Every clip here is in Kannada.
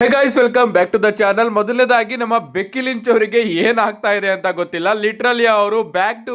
Hey guys, welcome back to the channel. ಮೊದಲನೇದಾಗಿ ನಮ್ಮ ಬೆಕ್ಕಿ ಲಿಂಚ್ ಅವರಿಗೆ ಏನಾಗ್ತಾ ಇದೆ ಅಂತ ಗೊತ್ತಿಲ್ಲ. ಲಿಟ್ರಲಿ ಅವರು back to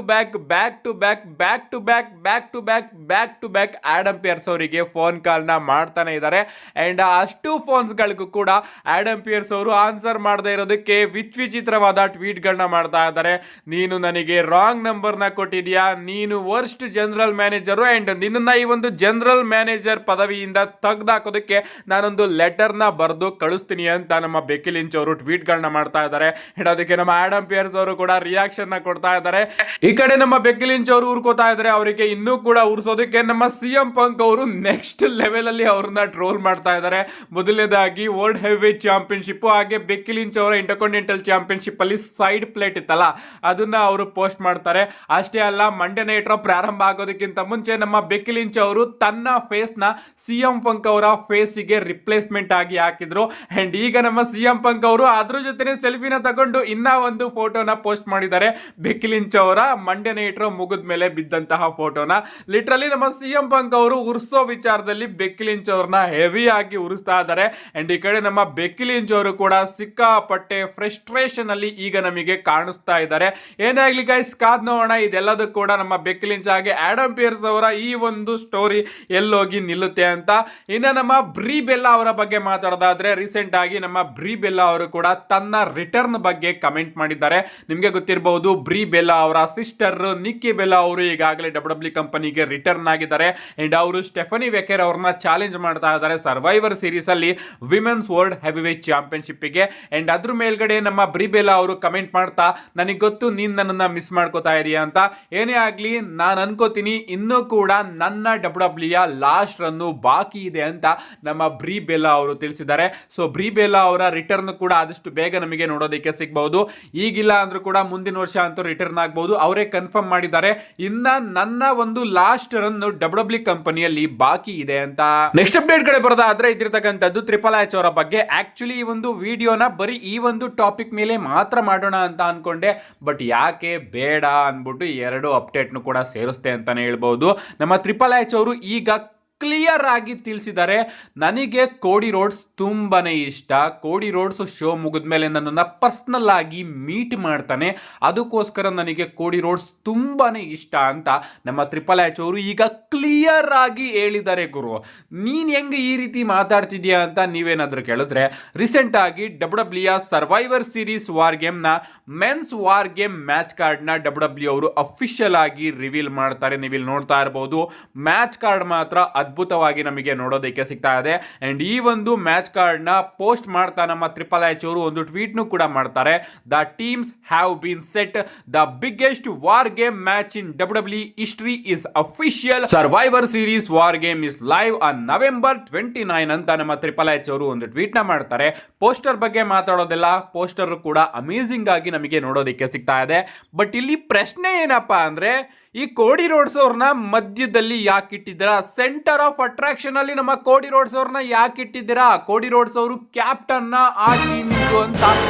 back Adam Pearce ಅವರಿಗೆ ಫೋನ್ ಕಾಲ್ ನ ಮಾಡ್ತಾನೆ ಇದ್ದಾರೆ. ಅಂಡ್ ಅಷ್ಟು ಫೋನ್ಸ್ ಗಳಿಗೂ ಕೂಡ ಆಡಮ್ ಪಿಯರ್ಸ್ ಅವರು ಆನ್ಸರ್ ಮಾಡದೇ ಇರೋದಕ್ಕೆ ವಿಚಿತ್ರವಾದ ಟ್ವೀಟ್ ಗಳನ್ನ ಮಾಡ್ತಾ ಇದ್ದಾರೆ. ನೀನು ನನಗೆ ರಾಂಗ್ ನಂಬರ್ ನ ಕೊಟ್ಟಿದ್ಯಾ, ನೀನು ವರ್ಸ್ಟ್ ಜನರಲ್ ಮ್ಯಾನೇಜರ್, ಅಂಡ್ ನಿನ್ನ ಈ ಒಂದು ಜನರಲ್ ಮ್ಯಾನೇಜರ್ ಪದವಿಯಿಂದ ತೆಗೆದಾಕೋದಕ್ಕೆ ನಾನೊಂದು ಲೆಟರ್ ನ ಬರೆದು ಕಳಿಸ್ತೀನಿ ಅಂತ ನಮ್ಮ ಬೆಕ್ಕಿ ಲಿಂಚ್ ಅವರು ಟ್ವೀಟ್ ಗಳನ್ನ ಮಾಡ್ತಾ ಇದ್ದಾರೆ. ಅದಕ್ಕೆ ನಮ್ಮ ಆಡಮ್ ಪಿಯರ್ಸ್ ಅವರು ಕೂಡ ರಿಯಾಕ್ಷನ್ ನ ಕೊಡ್ತಾ ಇದ್ದಾರೆ. ಈ ಕಡೆ ನಮ್ಮ ಬೆಕ್ಕಿ ಲಿಂಚ್ ಅವರು ಉರ್ಕೋತಾ ಇದ್ದಾರೆ. ಅವರಿಗೆ ಇನ್ನೂ ಕೂಡ ಉರ್ಸೋದಕ್ಕೆ ನಮ್ಮ ಸಿಎಂ ಪಂಕ್ ಅವರು ನೆಕ್ಸ್ಟ್ ಲೆವೆಲ್ ಅಲ್ಲಿ ಅವ್ರನ್ನ ಟ್ರೋಲ್ ಮಾಡ್ತಾ ಇದ್ದಾರೆ. ಮೊದಲನೇದಾಗಿ ವರ್ಲ್ಡ್ ಹೆವಿವೇಟ್ ಚಾಂಪಿಯನ್ಶಿಪ್ ಹಾಗೆ ಬೆಕ್ಕಿ ಲಿಂಚ್ ಅವರ ಇಂಟರ್ಕಾಂಟಿನೆಂಟಲ್ ಚಾಂಪಿಯನ್ಶಿಪ್ ಅಲ್ಲಿ ಸೈಡ್ ಪ್ಲೇಟ್ ಇತ್ತಲ್ಲ, ಅದನ್ನ ಅವರು ಪೋಸ್ಟ್ ಮಾಡ್ತಾರೆ. ಅಷ್ಟೇ ಅಲ್ಲ, ಮಂಡ್ಯ ನೈಟ್ರೋ ಪ್ರಾರಂಭ ಆಗೋದಕ್ಕಿಂತ ಮುಂಚೆ ನಮ್ಮ ಬೆಕ್ಕಿ ಲಿಂಚ್ ಅವರು ತನ್ನ ಫೇಸ್ ನ ಸಿಎಂ ಪಂಕ್ ಅವರ ಫೇಸ್ ಗೆ ರಿಪ್ಲೇಸ್ಮೆಂಟ್ ಆಗಿ ಹಾಕಿದ್ರು. ಅಂಡ್ ಈಗ ನಮ್ಮ ಸಿಎಂ ಪಂಕ್ ಅವರು ಅದ್ರ ಜೊತೆ ಸೆಲ್ಫಿನ ತಗೊಂಡು ಇನ್ನ ಒಂದು ಫೋಟೋನ ಪೋಸ್ಟ್ ಮಾಡಿದ್ದಾರೆ. ಬೆಕ್ಕಿ ಲಿಂಚ್ ಅವರ ಮಂಡ್ಯ ನೈಟ್ರೋ ಮುಗಿದ ಮೇಲೆ ಬಿದ್ದಂತಹ ಫೋಟೋನ. ಲಿಟ್ರಲಿ ನಮ್ಮ ಸಿಎಂ ಪಂಕ್ ಅವರು ಉರ್ಸೋ ವಿಚಾರದಲ್ಲಿ ಬೆಕ್ಕಿ ಲಿಂಚ್ ಅವ್ರನ್ನ ಹೆವಿ ಆಗಿ ಉರಿಸ್ತಾ ಇದ್ದಾರೆ. ಅಂಡ್ ಈ ಕಡೆ ನಮ್ಮ ಬೆಕ್ಕಿ ಲಿಂಚ್ ಅವರು ಕೂಡ ಸಿಕ್ಕಾಪಟ್ಟೆ ಫ್ರಸ್ಟ್ರೇಷನ್ ಅಲ್ಲಿ ಈಗ ನಮಗೆ ಕಾಣಿಸ್ತಾ ಇದ್ದಾರೆ. ಏನೇ ಆಗ್ಲಿ ಗೈಸ್, ಕಾದ್ ನೋಡೋಣ ಇದೆಲ್ಲದೂ ಕೂಡ ನಮ್ಮ ಬೆಕ್ಕಿ ಲಿಂಚ್ ಹಾಗೆ ಆಡಮ್ ಪಿಯರ್ಸ್ ಅವರ ಈ ಒಂದು ಸ್ಟೋರಿ ಎಲ್ಲೋಗಿ ನಿಲ್ಲುತ್ತೆ ಅಂತ. ಇನ್ನ ನಮ್ಮ ಬ್ರೀ ಬೆಲ್ಲಾ ಅವರ ಬಗ್ಗೆ ಮಾತಾಡೋದಾದ್ರೆ, ರೀಸೆಂಟ್ ಆಗಿ ನಮ್ಮ ಬ್ರೀ ಬೆಲ್ಲಾ ಅವರು ಕೂಡ ತನ್ನ ರಿಟರ್ನ್ ಬಗ್ಗೆ ಕಮೆಂಟ್ ಮಾಡಿದ್ದಾರೆ. ನಿಮಗೆ ಗೊತ್ತಿರಬಹುದು, ಬ್ರೀ ಬೆಲ್ಲಾ ಅವರ ಸಿಸ್ಟರ್ ನಿಕ್ಕಿ ಬೆಲ್ಲಾ ಅವರು ಈಗಾಗಲೇ ಡಬ್ಲ್ಯೂ ಕಂಪನಿಗೆ ರಿಟರ್ನ್ ಆಗಿದ್ದಾರೆ. ಅಂಡ್ ಅವರು ಸ್ಟೆಫನಿ ವೆಕೆರ್ ಅವ್ರನ್ನ ಚಾಲೆಂಜ್ ಮಾಡ್ತಾ ಇದ್ದಾರೆ ಸರ್ವೈವರ್ ಸೀರೀಸ್ ಅಲ್ಲಿ ವಿಮೆನ್ಸ್ ವರ್ಲ್ಡ್ ಹೆವಿವೇಟ್ ಚಾಂಪಿಯನ್ಶಿಪ್ ಗೆ. ಅಂಡ್ ಅದ್ರ ಮೇಲ್ಗಡೆ ನಮ್ಮ ಬ್ರೀ ಬೆಲ್ಲಾ ಅವರು ಕಮೆಂಟ್ ಮಾಡ್ತಾ, ನನಗೆ ಗೊತ್ತು ನೀನ್ ನನ್ನನ್ನ ಮಿಸ್ ಮಾಡ್ಕೋತಾ ಇದೀಯ ಅಂತ. ಏನೇ ಆಗ್ಲಿ, ನಾನು ಅನ್ಕೋತೀನಿ ಇನ್ನೂ ಕೂಡ ನನ್ನ ಡಬ್ಲ್ಯೂ ಲಾಸ್ಟ್ ರನ್ನು ಬಾಕಿ ಇದೆ ಅಂತ ನಮ್ಮ ಬ್ರೀ ಬೆಲ್ಲಾ ಅವರು ತಿಳಿಸಿದ್ದಾರೆ. ಸೊ ಬ್ರೀ ಬೆಲ್ಲಾ ಅವರ ರಿಟರ್ನ್ ಕೂಡ ಆದಷ್ಟು ಬೇಗ ನಮಗೆ ನೋಡೋದಕ್ಕೆ ಸಿಗಬಹುದು. ಈಗಿಲ್ಲ ಅಂದ್ರೂ ಕೂಡ ಮುಂದಿನ ವರ್ಷ ಅಂತೂ ರಿಟರ್ನ್ ಆಗಬಹುದು. ಅವರೇ ಕನ್ಫರ್ಮ್ ಮಾಡಿದ್ದಾರೆ, ಇನ್ನ ನನ್ನ ಒಂದು ಲಾಸ್ಟ್ ರನ್ ಡಬ್ಲ್ಯೂ ಕಂಪನಿಯಲ್ಲಿ ಬಾಕಿ ಇದೆ ಅಂತ. ನೆಕ್ಸ್ಟ್ ಅಪ್ಡೇಟ್ ಕಡೆ ಬರೋದಾದ್ರೆ, ಇದಿರ್ತಕ್ಕಂಥದ್ದು ಟ್ರಿಪಲ್ ಎಚ್ ಅವರ ಬಗ್ಗೆ. ಆಕ್ಚುಲಿ ಈ ಒಂದು ವಿಡಿಯೋನ ಬರೀ ಈ ಒಂದು ಟಾಪಿಕ್ ಮೇಲೆ ಮಾತ್ರ ಮಾಡೋಣ ಅಂತ ಅನ್ಕೊಂಡೆ, ಬಟ್ ಯಾಕೆ ಬೇಡ ಅನ್ಬಿಟ್ಟು ಎರಡು ಅಪ್ಡೇಟ್ ಕೂಡ ಸೇರಿಸ್ತೆ ಅಂತಾನೆ ಹೇಳ್ಬಹುದು. ನಮ್ಮ ಟ್ರಿಪಲ್ ಎಚ್ ಅವರು ಈಗ ಕ್ಲಿಯರ್ ಆಗಿ ತಿಳಿಸಿದ್ದಾರೆ, ನನಗೆ ಕೋಡಿ ರೋಡ್ಸ್ ತುಂಬಾನೇ ಇಷ್ಟ. ಕೋಡಿ ರೋಡ್ಸ್ ಶೋ ಮುಗಿದ್ಮೇಲೆ ನನ್ನನ್ನು ಪರ್ಸನಲ್ ಆಗಿ ಮೀಟ್ ಮಾಡ್ತಾನೆ, ಅದಕ್ಕೋಸ್ಕರ ನನಗೆ ಕೋಡಿ ರೋಡ್ಸ್ ತುಂಬಾನೇ ಇಷ್ಟ ಅಂತ ನಮ್ಮ ಟ್ರಿಪಲ್ ಎಚ್ ಅವರು ಈಗ ಕ್ಲಿಯರ್ ಆಗಿ ಹೇಳಿದ್ದಾರೆ. ಗುರು, ನೀನ್ ಹೆಂಗೆ ಈ ರೀತಿ ಮಾತಾಡ್ತಿದ್ಯಾ ಅಂತ ನೀವೇನಾದ್ರೂ ಕೇಳಿದ್ರೆ, ರೀಸೆಂಟ್ ಆಗಿ W survivor series war game ನ men's war game match card ನ ಡಬ್ಲ್ಯೂ ಅವರು ಅಫಿಷಿಯಲ್ ಆಗಿ ರಿವೀಲ್ ಮಾಡ್ತಾರೆ. ನೀವು ಇಲ್ಲಿ ನೋಡ್ತಾ ಇರಬಹುದು, ಮ್ಯಾಚ್ ಕಾರ್ಡ್ ಮಾತ್ರ ಅದ್ಭುತವಾಗಿ ನಮಗೆ ನೋಡೋದಕ್ಕೆ ಸಿಗ್ತಾ ಇದೆ. ಅಂಡ್ ಈ ಒಂದು ಮ್ಯಾಚ್ ಕಾರ್ಡ್ ನ ಪೋಸ್ಟ್ ಮಾಡ್ತಾ ನಮ್ಮ ಟ್ರಿಪಲ್ ಎಚ್ ಅವರು ಒಂದು ಟ್ವೀಟ್ ನು ಕೂಡ ಮಾಡ್ತಾರೆ. The teams have been set, the biggest war game match in W history is official, survivor series war game is live on November 29 ಅಂತ ನಮ್ಮ ಟ್ರಿಪಲ್ ಎಚ್ ಅವರು ಒಂದು ಟ್ವೀಟ್ ನ ಮಾಡ್ತಾರೆ. ಪೋಸ್ಟರ್ ಬಗ್ಗೆ ಮಾತಾಡೋದಿಲ್ಲ, ಪೋಸ್ಟರ್ ಕೂಡ ಅಮೇಜಿಂಗ್ ಆಗಿ ನಮಗೆ ನೋಡೋದಕ್ಕೆ ಸಿಗ್ತಾ ಇದೆ. ಬಟ್ ಇಲ್ಲಿ ಪ್ರಶ್ನೆ ಏನಪ್ಪಾ ಅಂದ್ರೆ, ಈ ಕೋಡಿ ರೋಡ್ಸ್ ಅವ್ರನ್ನ ಮಧ್ಯದಲ್ಲಿ ಯಾಕೆ ಇಟ್ಟಿದ್ದೀರಾ? ಸೆಂಟರ್ ಆಫ್ ಅಟ್ರಾಕ್ಷನ್ ಅಲ್ಲಿ ನಮ್ಮ ಕೋಡಿ ರೋಡ್ಸ್ ಅವ್ರನ್ನ ಯಾಕೆ ಇಟ್ಟಿದ್ದೀರಾ? ಕೋಡಿ ರೋಡ್ಸ್ ಅವರು ಕ್ಯಾಪ್ಟನ್ ನ ಆ ಟೀಮ್ ಅಂತ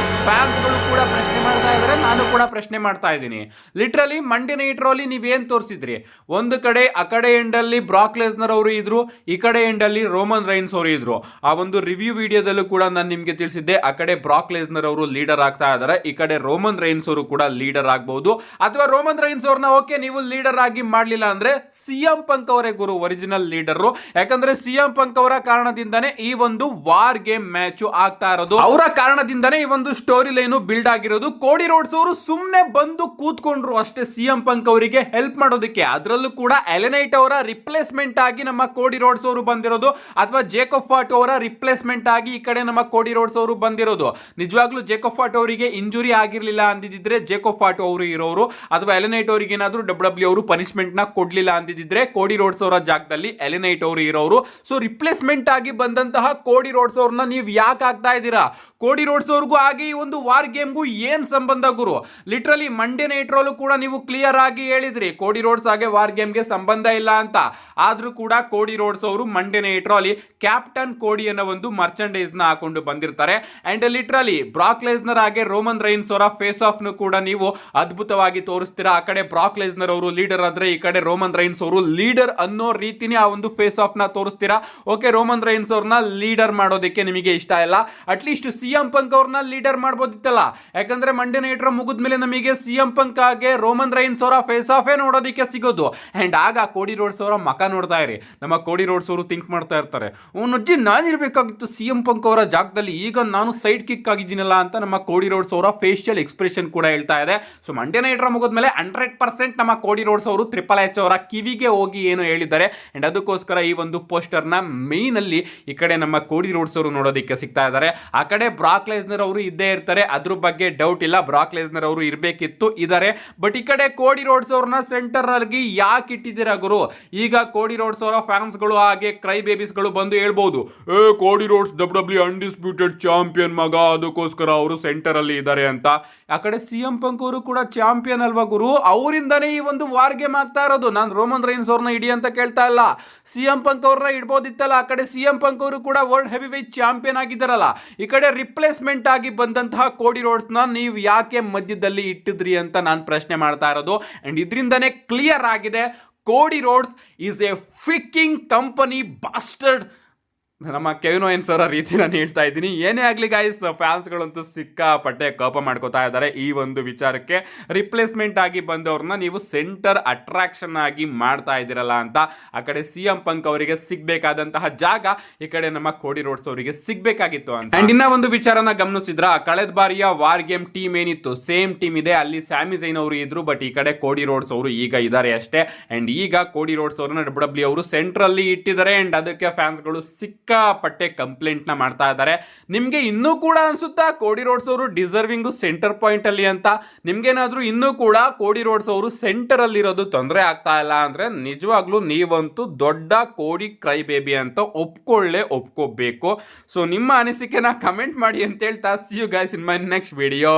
ಫ್ಯಾನ್ಸ್ ಗಳು ಕೂಡ ಪ್ರಶ್ನೆ ಮಾಡ್ತಾ ಇದ್ದಾರೆ, ನಾನು ಕೂಡ ಪ್ರಶ್ನೆ ಮಾಡ್ತಾ ಇದ್ದೀನಿ. ಲಿಟ್ರಲಿ ಮಂಡ್ಯ ನೈಟ್ರೋ ಅಲ್ಲಿ ನೀವೇನ್ ತೋರಿಸಿದ್ರಿ? ಒಂದು ಕಡೆ ಆ ಕಡೆ ಎಂಡ್ ಅಲ್ಲಿ ಬ್ರಾಕ್ ಲೆಸ್ನರ್ ಅವರು ಇದ್ರು, ಈ ಕಡೆ ಎಂಡ್ ಅಲ್ಲಿ ರೋಮನ್ ರೈನ್ಸ್ ಅವರು ಇದ್ರು. ಆ ಒಂದು ರಿವ್ಯೂ ವಿಡಿಯೋದಲ್ಲೂ ಕೂಡ ನಾನು ನಿಮ್ಗೆ ತಿಳಿಸಿದ್ದೆ, ಆ ಕಡೆ ಬ್ರಾಕ್ ಲೆಸ್ನರ್ ಅವರು ಲೀಡರ್ ಆಗ್ತಾ ಇದ್ದಾರೆ, ಈ ಕಡೆ ರೋಮನ್ ರೈನ್ಸ್ ಅವರು ಕೂಡ ಲೀಡರ್ ಆಗಬಹುದು. ಅಥವಾ ರೋಮನ್ ರೈನ್ಸ್ ಅವ್ರನ್ನ ಓಕೆ ನೀವು ಲೀಡರ್ ಆಗಿ ಮಾಡ್ಲಿಲ್ಲ ಅಂದ್ರೆ ಸಿಎಂ ಪಂಕ್ ಅವರೇ ಗುರು ಒರಿಜಿನಲ್ ಲೀಡರ್. ಯಾಕಂದ್ರೆ ಸಿಎಂ ಪಂಕ್ ಅವರ ಕಾರಣದಿಂದಾನೇ ಈ ಒಂದು ವಾರ್ ಗೇಮ್ ಮ್ಯಾಚ್ ಆಗ್ತಾ ಇರೋದು, ಅವರ ಕಾರಣದಿಂದಾನೇ ಈ ಒಂದು ಸ್ಟೋರಿ ಲೈನ್ ಬಿಲ್ಡ್ ಆಗಿರೋದು. ಕೋಡಿ ರೋಡ್ಸ್ ಅವರು ಸುಮ್ನೆ ಬಂದು ಕೂತ್ಕೊಂಡ್ರು ಅಷ್ಟೇ ಸಿಎಂ ಪಂಕ್ ಅವರಿಗೆ ಹೆಲ್ಪ್ ಮಾಡೋದಕ್ಕೆ. ಅದರಲ್ಲೂ ಕೂಡ ಎಲೆನೈಟ್ ಅವರ ರಿಪ್ಲೇಸ್ಮೆಂಟ್ ಆಗಿ ನಮ್ಮ ಕೋಡಿ ರೋಡ್ಸ್ ಅವರು ಬಂದಿರೋದು, ಅಥವಾ ಜೇಕಬ್ ಫಾಟ್ ಅವರ ರಿಪ್ಲೇಸ್ಮೆಂಟ್ ಆಗಿ ಈ ಕಡೆ ನಮ್ಮ ಕೋಡಿ ರೋಡ್ಸ್ ಅವರು ಬಂದಿರೋದು. ನಿಜವಾಗ್ಲೂ ಜೇಕಬ್ ಫಾಟ್ ಅವರಿಗೆ ಇಂಜುರಿ ಆಗಿರ್ಲಿಲ್ಲ ಅಂದಿದ್ರೆ ಜೇಕಬ್ ಫಾಟ್ ಅವರು ಇರೋರು, ಅಥವಾ ಎಲೆನೈಟ್ ಅವರಿಗೆ ಏನಾದ್ರು ಡಬ್ಲ್ಯೂ ಅವರು ಪನಿಷ್ಮೆಂಟ್ ನ ಕೊಡ್ಲಿಲ್ಲ ಅಂದಿದ್ರೆ ಕೋಡಿ ರೋಡ್ಸ್ ಅವರ ಜಾಗದಲ್ಲಿ ಎಲೆನೈಟ್ ಅವರು ಇರೋರು. ಸೊ ರಿಪ್ಲೇಸ್ಮೆಂಟ್ ಆಗಿ ಬಂದಂತಹ ಕೋಡಿ ರೋಡ್ಸ್ ಅವ್ರನ್ನ ನೀವು ಯಾಕೆ ಆಗ್ತಾ ಇದ್ದೀರಾ? ಕೋಡಿ ರೋಡ್ಸ್ ಅವ್ರಿಗೂ ಹಾಗೆ ಈ ಒಂದು ವಾರ್ ಗೇಮ್ಗೂ ಏನ್ ಸಂಬಂಧ ಗುರು? ಲಿಟ್ರಲಿ ಮಂಡ್ಯ ನೈಟ್ರೋಲು ಕೂಡ ನೀವು ಕ್ಲಿಯರ್ ಆಗಿ ಹೇಳಿದ್ರಿ ಕೋಡಿ ರೋಡ್ಸ್ ಹಾಗೆ ವಾರ್ ಗೇಮ್ಗೆ ಸಂಬಂಧ ಇಲ್ಲ ಅಂತ. ಆದ್ರೂ ಕೂಡ ಕೋಡಿ ರೋಡ್ಸ್ ಅವರು ಮಂಡ್ಯ ನೈಟ್ರೋ ಅಲ್ಲಿ ಕ್ಯಾಪ್ಟನ್ ಕೋಡಿ ಅನ್ನೋ ಒಂದು ಮರ್ಚಂಡೈಸ್ ನ ಹಾಕೊಂಡು ಬಂದಿರ್ತಾರೆ. ಅಂಡ್ ಲಿಟ್ರಲಿ ಬ್ರಾಕ್ ಲೆಸ್ನರ್ ಹಾಗೆ ರೋಮನ್ ರೈನ್ಸ್ ಅವರ ಫೇಸ್ ಆಫ್ ನು ಕೂಡ ನೀವು ಅದ್ಭುತವಾಗಿ ತೋರಿಸ್ತೀರಾ. ಆ ಕಡೆ ಬ್ರಾಕ್ ಲೆಸ್ನರ್ ಅವರು ಲೀಡರ್ ಆದ್ರೆ ಈ ಕಡೆ ರೋಮನ್ ರೈನ್ಸ್ ಅವರು ಲೀಡರ್ ಅನ್ನೋ ರೀತಿನೇ ಆ ಒಂದು ಫೇಸ್ ಆಫ್ ನ ತೋರಿಸ್ತೀರಾ. ಓಕೆ, ರೋಮನ್ ರೈನ್ಸ್ ಅವ್ರನ್ನ ಲೀಡರ್ ಮಾಡೋದಕ್ಕೆ ನಿಮಗೆ ಇಷ್ಟ ಇಲ್ಲ, ಅಟ್ಲೀಸ್ಟ್ ಸಿಎಂ ಪಂಕ್ ಅವ್ರನ್ನ ಲೀಡರ್ ಮಾಡ್ಬೋದಿತ್ತಲ್ಲ. ಯಾಕಂದ್ರೆ ಮಂಡ್ಯ ನೈಟ್ ಮುಗಿದ್ಮೇಲೆ ನಮಗೆ ಸಿಎಂ ಪಂಕ್ ಆಗಿ ರೋಮನ್ ರೈನ್ಸ್ ಅವರ ಫೇಸ್ ಆಫ್ ನೋಡೋದಕ್ಕೆ ಸಿಗೋದು. ಅಂಡ್ ಆಗ ಕೋಡಿ ರೋಡ್ಸ್ ಅವರ ಮಕ ನೋಡ್ತಾ ಇರಿ. ನಮ್ಮ ಕೋಡಿ ರೋಡ್ಸ್ ಅವರು ಥಿಂಕ್ ಮಾಡ್ತಾ ಇರ್ತಾರೆ, ಅಜ್ಜಿ ನಾನಿರ್ಬೇಕಾಗಿತ್ತು ಸಿಎಂ ಪಂಕ್ ಅವರ ಜಾಗದಲ್ಲಿ, ಈಗ ನಾನು ಸೈಡ್ ಕಿಕ್ ಆಗಿದ್ದೀನಲ್ಲ ಅಂತ ನಮ್ಮ ಕೋಡಿ ರೋಡ್ಸ್ ಅವರ ಫೇಶಿಯಲ್ ಎಕ್ಸ್ಪ್ರೆಷನ್ ಕೂಡ ಹೇಳ್ತಾ ಇದೆ. ಸೊ ಮಂಡ್ಯ ನೈಟ್ ಮುಗಿದ್ಮೇಲೆ 100% ನಮ್ಮ ಕೋಡಿ ರೋಡ್ಸ್ ಅವರು ಟ್ರಿಪಲ್ ಎಚ್ ಅವರ ಕಿವಿಗೆ ಹೋಗಿ ಏನು ಹೇಳಿದ್ದಾರೆ. ಅಂಡ್ ಅದಕ್ಕೋಸ್ಕರ ಈ ಒಂದು ಪೋಸ್ಟರ್ ನ ಮೇನ್ ಅಲ್ಲಿ ಈ ಕಡೆ ನಮ್ಮ ಕೋಡಿ ರೋಡ್ಸ್ ಅವರು ನೋಡೋದಕ್ಕೆ ಸಿಗ್ತಾ ಇದ್ದಾರೆ. ಆ ಕಡೆ ಬ್ರಾಕ್ ಲೆಸ್ನರ್ ಅವರು ಇದ್ದೇ ಇರ್ತಾರೆ, ಅದ್ರ ಬಗ್ಗೆ ಡೌಟ್ ಇಲ್ಲ. ಬ್ರಾಕ್ ಲೆಸ್ನರ್ ಅವರು ಇರಬೇಕಿತ್ತು, ಇದ್ದಾರೆ. ಬಟ್ ಈ ಕಡೆ ಕೋಡಿ ರೋಡ್ಸ್ ಅವ್ರನ್ನ ಸೆಂಟರ್ ಆಗಿ ಯಾಕೆ ಇಟ್ಟಿದ್ದೀರಾ ಗುರು? ಈಗ ಕೋಡಿ ರೋಡ್ಸ್ ಅವರ ಫ್ಯಾನ್ಸ್ ಗಳು ಹಾಗೆ ಕ್ರೈ ಬೇಬೀಸ್ ಗಳು ಬಂದು ಹೇಳ್ಬಹುದು, ಕೋಡಿ ರೋಡ್ಸ್ ಡಬ್ಲ್ಯೂ ಅನ್ಡಿಸ್ಪ್ಯೂಟೆಡ್ ಚಾಂಪಿಯನ್ ಮಗ, ಅದಕ್ಕೋಸ್ಕರ ಅವರು ಸೆಂಟರ್ ಅಲ್ಲಿ ಇದ್ದಾರೆ ಅಂತ. ಆ ಕಡೆ ಸಿಎಂ ಪಂಕ್ ಅವರು ಕೂಡ ಚಾಂಪಿಯನ್ ಅಲ್ವಾ ಗುರು, ಅವರಿಂದನೇ ಈ ಒಂದು ವಾರ್ ಗೇಮ್ ಆಗ್ತಾ ಇರೋದು. ನಾನು ರೋಮನ್ ರೈನ್ಸ್ ಅವ್ರನ್ನ ಇಡಿ ಅಂತ ಕೇಳ್ತಾ ಇಲ್ಲ, ಸಿಎಂ ಪಂಕ್ ಅವ್ರನ್ನ ಇಡ್ಬೋದಿತ್ತಲ್ಲ. ಆ ಕಡೆ ಸಿಎಂ ಪಂಕ್ ಅವರು ಕೂಡ ವರ್ಲ್ಡ್ ಹೆವಿ ವೇಟ್ ಚಾಂಪಿಯನ್ ಆಗಿದ್ದಾರಲ್ಲ. ಈ ಕಡೆ ರಿಪ್ಲೇಸ್ಮೆಂಟ್ ಆಗಿ ಬಂದಂತಹ ಕೋಡಿ ರೋಡ್ಸ್ ನ ನೀವು ಯಾಕೆ ಮಧ್ಯದಲ್ಲಿ ಇಟ್ಟಿದ್ರಿ ಅಂತ ನಾನು ಪ್ರಶ್ನೆ ಮಾಡ್ತಾ ಇರೋದು. ಅಂಡ್ ಇದರಿಂದನೇ ಕ್ಲಿಯರ್ ಆಗಿದೆ, Cody Rhodes is a fucking company bastard. ನಮ್ಮ ಕೆವಿನ್ ಓಯನ್ಸ್ ಅವರ ರೀತಿ ನಾನು ಹೇಳ್ತಾ ಇದ್ದೀನಿ. ಏನೇ ಆಗಲಿ ಗೈಸ್, ಫ್ಯಾನ್ಸ್ಗಳಂತೂ ಸಿಕ್ಕಾಪಟ್ಟೆ ಕೋಪ ಮಾಡ್ಕೋತಾ ಇದ್ದಾರೆ ಈ ಒಂದು ವಿಚಾರಕ್ಕೆ. ರಿಪ್ಲೇಸ್ಮೆಂಟ್ ಆಗಿ ಬಂದವ್ರನ್ನ ನೀವು ಸೆಂಟರ್ ಅಟ್ರಾಕ್ಷನ್ ಆಗಿ ಮಾಡ್ತಾ ಇದ್ದೀರಲ್ಲ ಅಂತ. ಆ ಕಡೆ ಸಿಎಂ ಪಂಕ್ ಅವರಿಗೆ ಸಿಗ್ಬೇಕಾದಂತಹ ಜಾಗ ಈ ಕಡೆ ನಮ್ಮ ಕೋಡಿ ರೋಡ್ಸ್ ಅವರಿಗೆ ಸಿಗ್ಬೇಕಾಗಿತ್ತು ಅಂತ. ಅಂಡ್ ಇನ್ನ ಒಂದು ವಿಚಾರನ ಗಮನಿಸಿದ್ರ, ಕಳೆದ ಬಾರಿಯ ವಾರ್ ಗೇಮ್ ಟೀಮ್ ಏನಿತ್ತು ಸೇಮ್ ಟೀಮ್ ಇದೆ, ಅಲ್ಲಿ ಸ್ಯಾಮಿ ಝೈನ್ ಅವರು ಇದ್ರು. ಬಟ್ ಈ ಕಡೆ ಕೋಡಿ ರೋಡ್ಸ್ ಅವರು ಈಗ ಇದ್ದಾರೆ ಅಷ್ಟೇ. ಅಂಡ್ ಈಗ ಕೋಡಿ ರೋಡ್ಸ್ ಅವ್ರನ್ನ ಡಬ್ಲ್ಯೂ ಅವರು ಸೆಂಟ್ರಲ್ಲಿ ಇಟ್ಟಿದ್ದಾರೆ. ಅಂಡ್ ಅದಕ್ಕೆ ಫ್ಯಾನ್ಸ್ಗಳು ಸಿಕ್ಕಾಪಟ್ಟೆ ಕಂಪ್ಲೇಂಟ್ ನ ಮಾಡ್ತಾ ಇದ್ದಾರೆ. ನಿಮ್ಗೆ ಇನ್ನೂ ಕೂಡ ಅನ್ಸುತ್ತಾ ಕೋಡಿ ರೋಡ್ಸ್ ಅವರು ಡಿಸರ್ವಿಂಗ್ ಸೆಂಟರ್ ಪಾಯಿಂಟ್ ಅಲ್ಲಿ ಅಂತ? ನಿಮ್ಗೇನಾದ್ರೂ ಇನ್ನೂ ಕೂಡ ಕೋಡಿ ರೋಡ್ಸ್ ಅವರು ಸೆಂಟರ್ ಅಲ್ಲಿ ಇರೋದು ತೊಂದರೆ ಆಗ್ತಾ ಇಲ್ಲ ಅಂದ್ರೆ ನಿಜವಾಗ್ಲೂ ನೀವಂತೂ ದೊಡ್ಡ ಕೋಡಿ ಕ್ರೈ ಬೇಬಿ ಅಂತ ಒಪ್ಕೋಬೇಕು. ಸೊ ನಿಮ್ಮ ಅನಿಸಿಕೆನ ಕಮೆಂಟ್ ಮಾಡಿ ಅಂತ ಹೇಳ್ತಾ, see you guys in my next video.